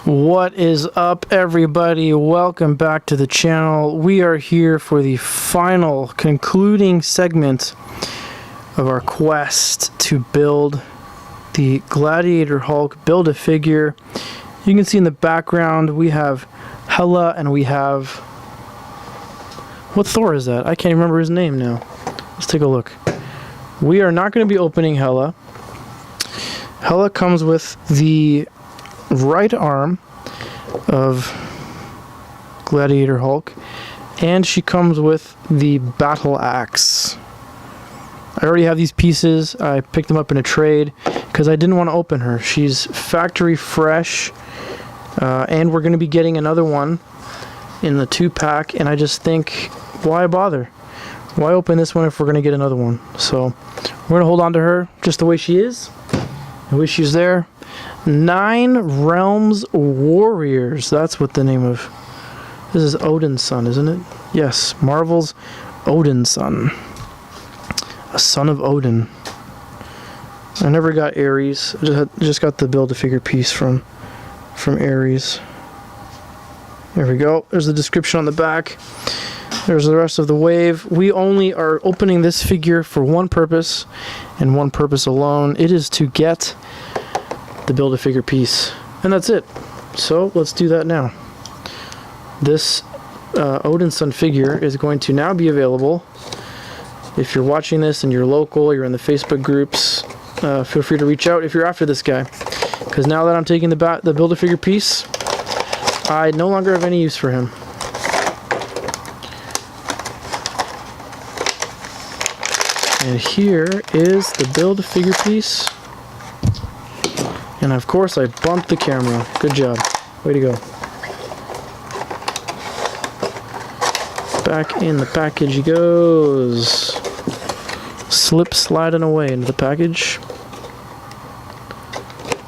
What is up, everybody? Welcome back to the channel. We are here for the final concluding segment of our quest to build the Gladiator Hulk Build-A-Figure. You can see in the background we have Hela and we have... what Thor is that? I can't remember his name now. Let's take a look. We are not going to be opening Hela. Hela comes with the right arm of Gladiator Hulk, and she comes with the battle axe. I already have these pieces. I picked them up in a trade because I didn't want to open her. She's factory fresh, and we're going to be getting another one in the 2-pack, and I just think, why bother? Why open this one if we're going to get another one? So we're going to hold on to her just the way she is. The way she's there. 9 Realms Warriors. That's what the name of... this is Odin's son, isn't it? Yes, Marvel's Odin's son. A son of Odin. I never got Ares. I just got the Build-A-Figure piece from Ares. There we go. There's the description on the back. There's the rest of the wave. We only are opening this figure for one purpose, and one purpose alone. It is to get the Build-A-Figure piece. And that's it. So let's do that now. This Odin's son figure is going to now be available. If you're watching this and you're local, you're in the Facebook groups, feel free to reach out if you're after this guy. Because now that I'm taking the Build-A-Figure piece, I no longer have any use for him. And here is the Build-A-Figure piece. And of course I bumped the camera. Good job. Way to go. Back in the package he goes. Slip sliding away into the package.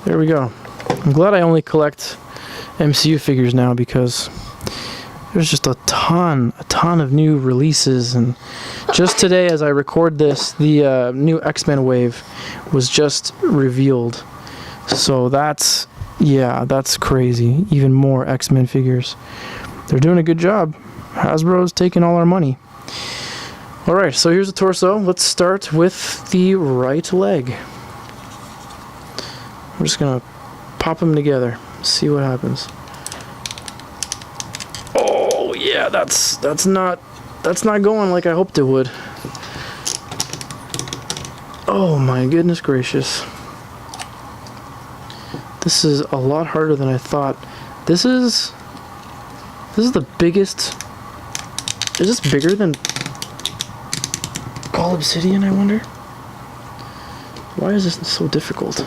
There we go. I'm glad I only collect MCU figures now because there's just a ton of new releases, and just today as I record this, the new X-Men wave was just revealed. So that's crazy. Even more X-Men figures. They're doing a good job. Hasbro's taking all our money. Alright, so here's the torso. Let's start with the right leg. I'm just gonna pop them together, see what happens. Oh yeah, that's not going like I hoped it would. Oh my goodness gracious. This is a lot harder than I thought. This is the biggest... is this bigger than Call Obsidian, I wonder? Why is this so difficult?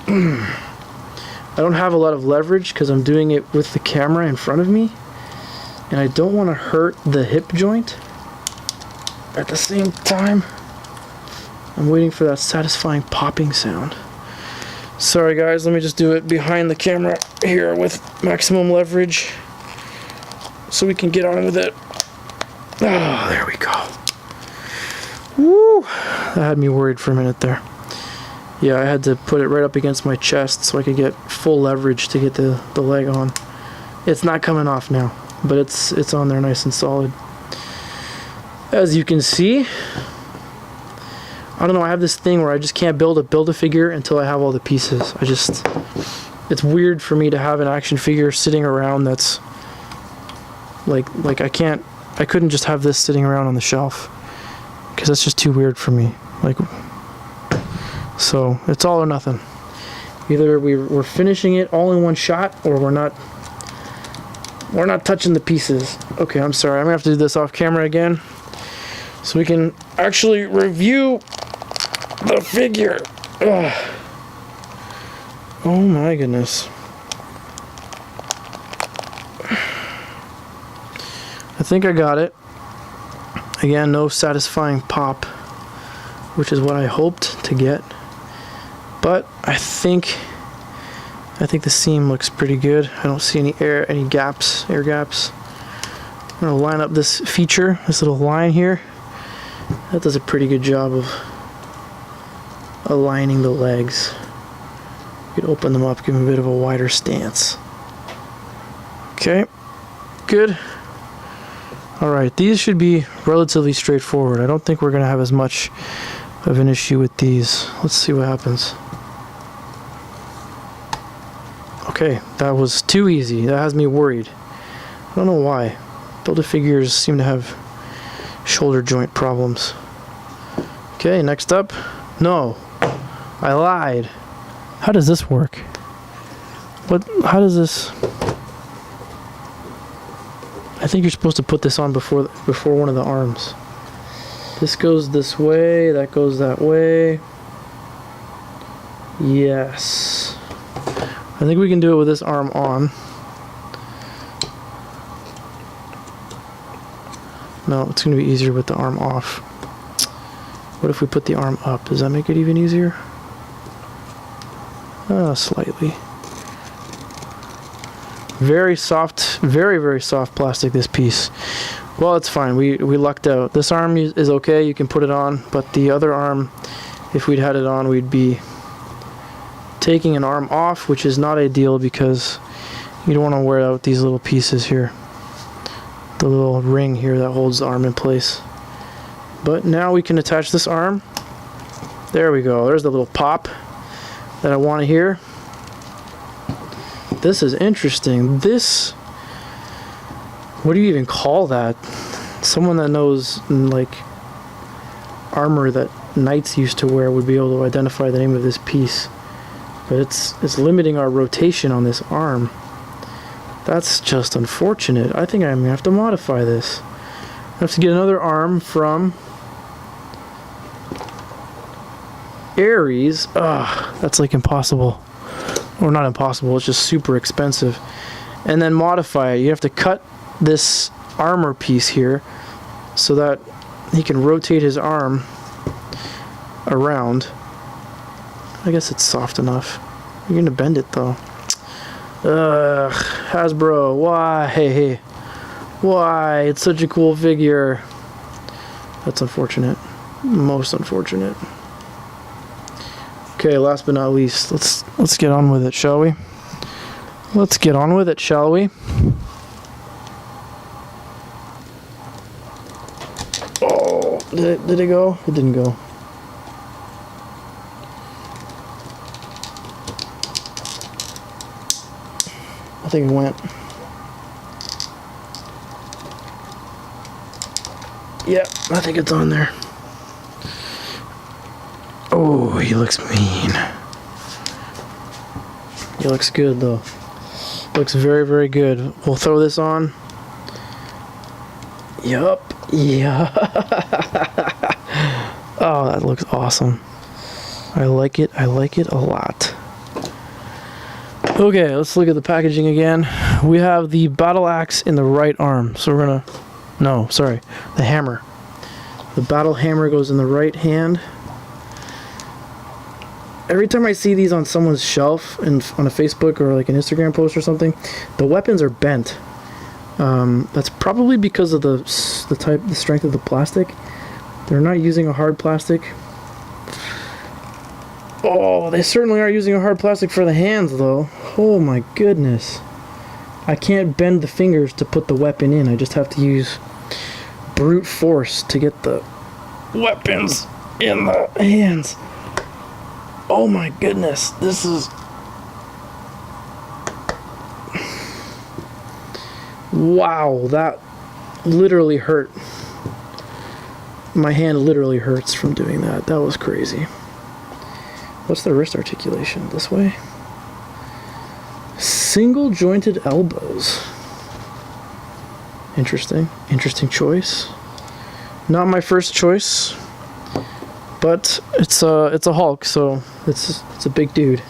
I don't have a lot of leverage because I'm doing it with the camera in front of me, and I don't want to hurt the hip joint. At the same time, I'm waiting for that satisfying popping sound. Sorry guys, let me just do it behind the camera here with maximum leverage so we can get on with it. Oh, there we go. Woo! That had me worried for a minute there. Yeah, I had to put it right up against my chest so I could get full leverage to get the leg on. It's not coming off now, but it's on there nice and solid. As you can see, I don't know, I have this thing where I just can't Build-A-Figure until I have all the pieces. It's weird for me to have an action figure sitting around that's like I couldn't just have this sitting around on the shelf because that's just too weird for me. So it's all or nothing. Either we're finishing it all in one shot, or we're not touching the pieces. Okay, I'm sorry. I'm gonna have to do this off camera again so we can actually review the figure. Ugh. Oh my goodness. I think I got it. Again, no satisfying pop, which is what I hoped to get. But I think the seam looks pretty good. I don't see any air gaps. I'm gonna line up this feature, this little line here. That does a pretty good job of aligning the legs. We could open them up, give them a bit of a wider stance. Okay, good. Alright, these should be relatively straightforward. I don't think we're going to have as much of an issue with these. Let's see what happens. Okay, that was too easy. That has me worried. I don't know why. Build-A-Figures seem to have shoulder joint problems. Okay, next up. No, I lied. How does this work? How does this... I think you're supposed to put this on before one of the arms. This goes this way, that goes that way. Yes. I think we can do it with this arm on. No, it's going to be easier with the arm off. What if we put the arm up? Does that make it even easier? Slightly. Very soft, very, very soft plastic, this piece. Well, it's fine. We lucked out. This arm is okay. You can put it on. But the other arm, if we'd had it on, we'd be taking an arm off, which is not ideal because you don't want to wear out these little pieces here. The little ring here that holds the arm in place. But now we can attach this arm. There we go. There's the little pop that I want to hear. This is interesting. This, what do you even call that? Someone that knows like armor that knights used to wear would be able to identify the name of this piece. But it's limiting our rotation on this arm. That's just unfortunate. I think I'm gonna have to modify this. I have to get another arm from Ares. That's like impossible. Or not impossible, it's just super expensive. And then modify it. You have to cut this armor piece here so that he can rotate his arm around. I guess it's soft enough. You're gonna bend it though. Hasbro, why? Why? It's such a cool figure. That's unfortunate. Most unfortunate. Okay, last but not least, let's get on with it, shall we? Let's get on with it, shall we? Oh, did it go? It didn't go. I think it went. Yeah, I think it's on there. Oh, he looks mean. He looks good though. Looks very, very good. We'll throw this on. Yup. Yeah. Oh, that looks awesome. I like it. I like it a lot. Okay, let's look at the packaging again. We have the battle axe in the right arm. So we're gonna... No, sorry. The hammer. The battle hammer goes in the right hand. Every time I see these on someone's shelf on a Facebook or like an Instagram post or something, the weapons are bent. That's probably because of the strength of the plastic. They're not using a hard plastic. Oh, they certainly are using a hard plastic for the hands though. Oh my goodness. I can't bend the fingers to put the weapon in. I just have to use brute force to get the weapons in the hands. Oh my goodness, this is... Wow, that literally hurt. My hand literally hurts from doing that. That was crazy. What's the wrist articulation? This way? Single jointed elbows. Interesting. Interesting choice. Not my first choice. But it's a Hulk, so it's a big dude.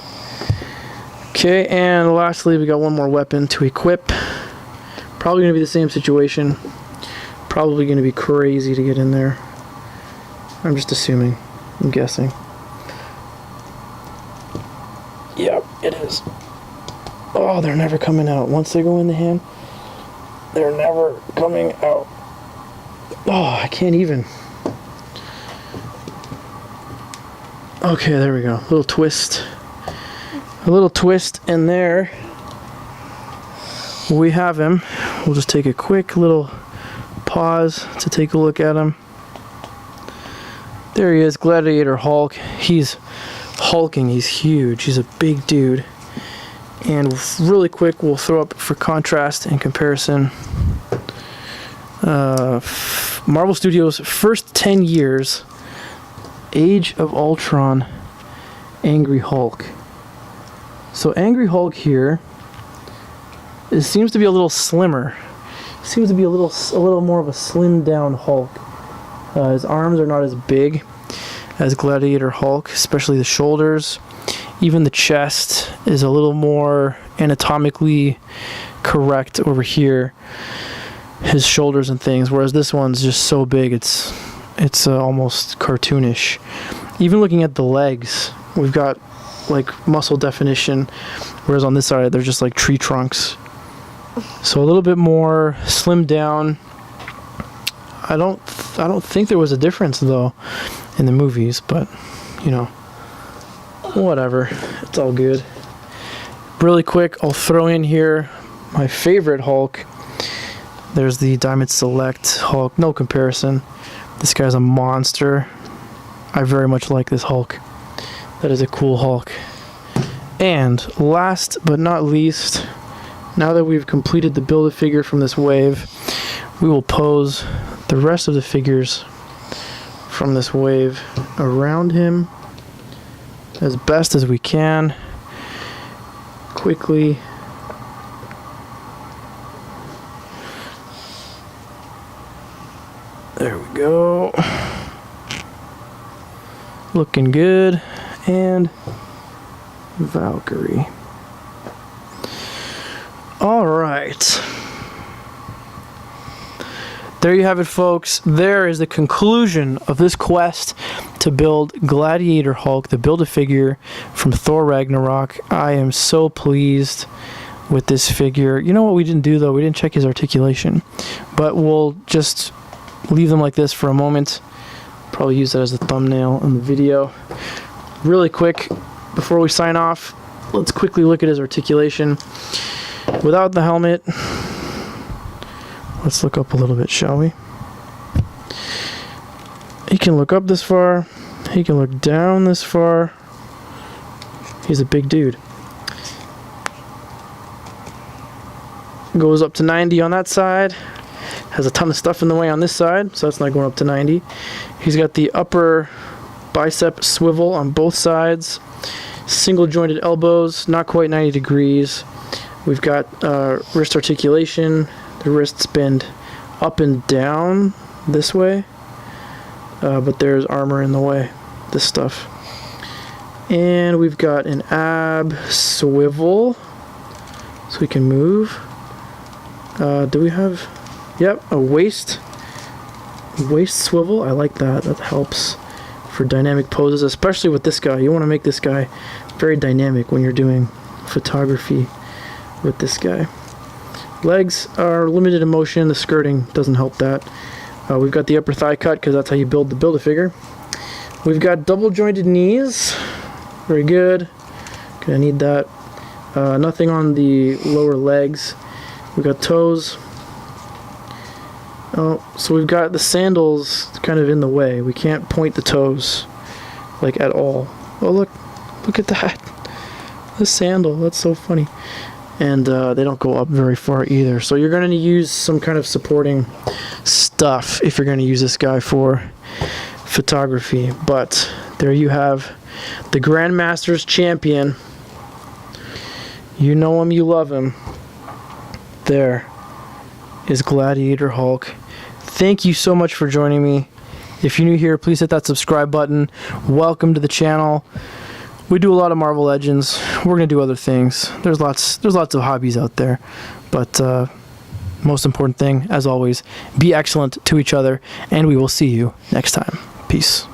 Okay, and lastly we got one more weapon to equip. Probably gonna be the same situation. Probably gonna be crazy to get in there. I'm just assuming. I'm guessing. Yep, it is. Oh, they're never coming out. Once they go in the hand, they're never coming out. Oh, I can't even. Okay, there we go. Little twist. a little twist in there. We have him. We'll just take a quick little pause to take a look at him. There he is, Gladiator Hulk. He's hulking, he's huge, he's a big dude. And really quick, we'll throw up for contrast and comparison. Marvel Studios' first 10 years, Age of Ultron, Angry Hulk. So Angry Hulk here, it seems to be a little slimmer. Seems to be a little more of a slimmed down Hulk. His arms are not as big as Gladiator Hulk, especially the shoulders. Even the chest is a little more anatomically correct over here. His shoulders and things, whereas this one's just so big, it's almost cartoonish. Even looking at the legs, we've got like muscle definition, whereas on this side they're just like tree trunks. So a little bit more slimmed down. I don't think there was a difference though in the movies, but you know, whatever, it's all good. Really quick, I'll throw in here my favorite Hulk. There's the Diamond Select Hulk, no comparison. This guy's a monster. I very much like this Hulk. That is a cool Hulk. And last but not least, now that we've completed the Build-A-Figure from this wave, we will pose the rest of the figures from this wave around him as best as we can. Quickly. There we go. Looking good. And Valkyrie. All right. There you have it, folks. There is the conclusion of this quest to build Gladiator Hulk, the Build-A-Figure from Thor Ragnarok. I am so pleased with this figure. You know what we didn't do, though? We didn't check his articulation. But we'll just leave them like this for a moment. Probably use that as a thumbnail in the video. Really quick, before we sign off, let's quickly look at his articulation. Without the helmet, let's look up a little bit, shall we? He can look up this far. He can look down this far. He's a big dude. Goes up to 90 on that side. Has a ton of stuff in the way on this side, so that's not going up to 90. He's got the upper bicep swivel on both sides. Single jointed elbows, not quite 90 degrees. We've got wrist articulation. The wrists bend up and down this way, but there's armor in the way, this stuff. And we've got an ab swivel, so we can move. Do we have, yep, a waist swivel. I like that. That helps for dynamic poses, especially with this guy. You want to make this guy very dynamic when you're doing photography with this guy. Legs are limited in motion. The skirting doesn't help that. We've got the upper thigh cut because that's how you build the Build-A-Figure. We've got double jointed knees. Very good. Gonna need that. Nothing on the lower legs. We've got toes. Oh, so we've got the sandals kind of in the way. We can't point the toes like at all. Oh, look at that. The sandal, that's so funny. And they don't go up very far either. So you're going to use some kind of supporting stuff if you're going to use this guy for photography. But there you have the Grandmaster's champion. You know him, you love him. There is Gladiator Hulk. Thank you so much for joining me. If you're new here, please hit that subscribe button. Welcome to the channel. We do a lot of Marvel Legends. We're gonna do other things. There's lots of hobbies out there, but most important thing, as always, be excellent to each other, and we will see you next time. Peace.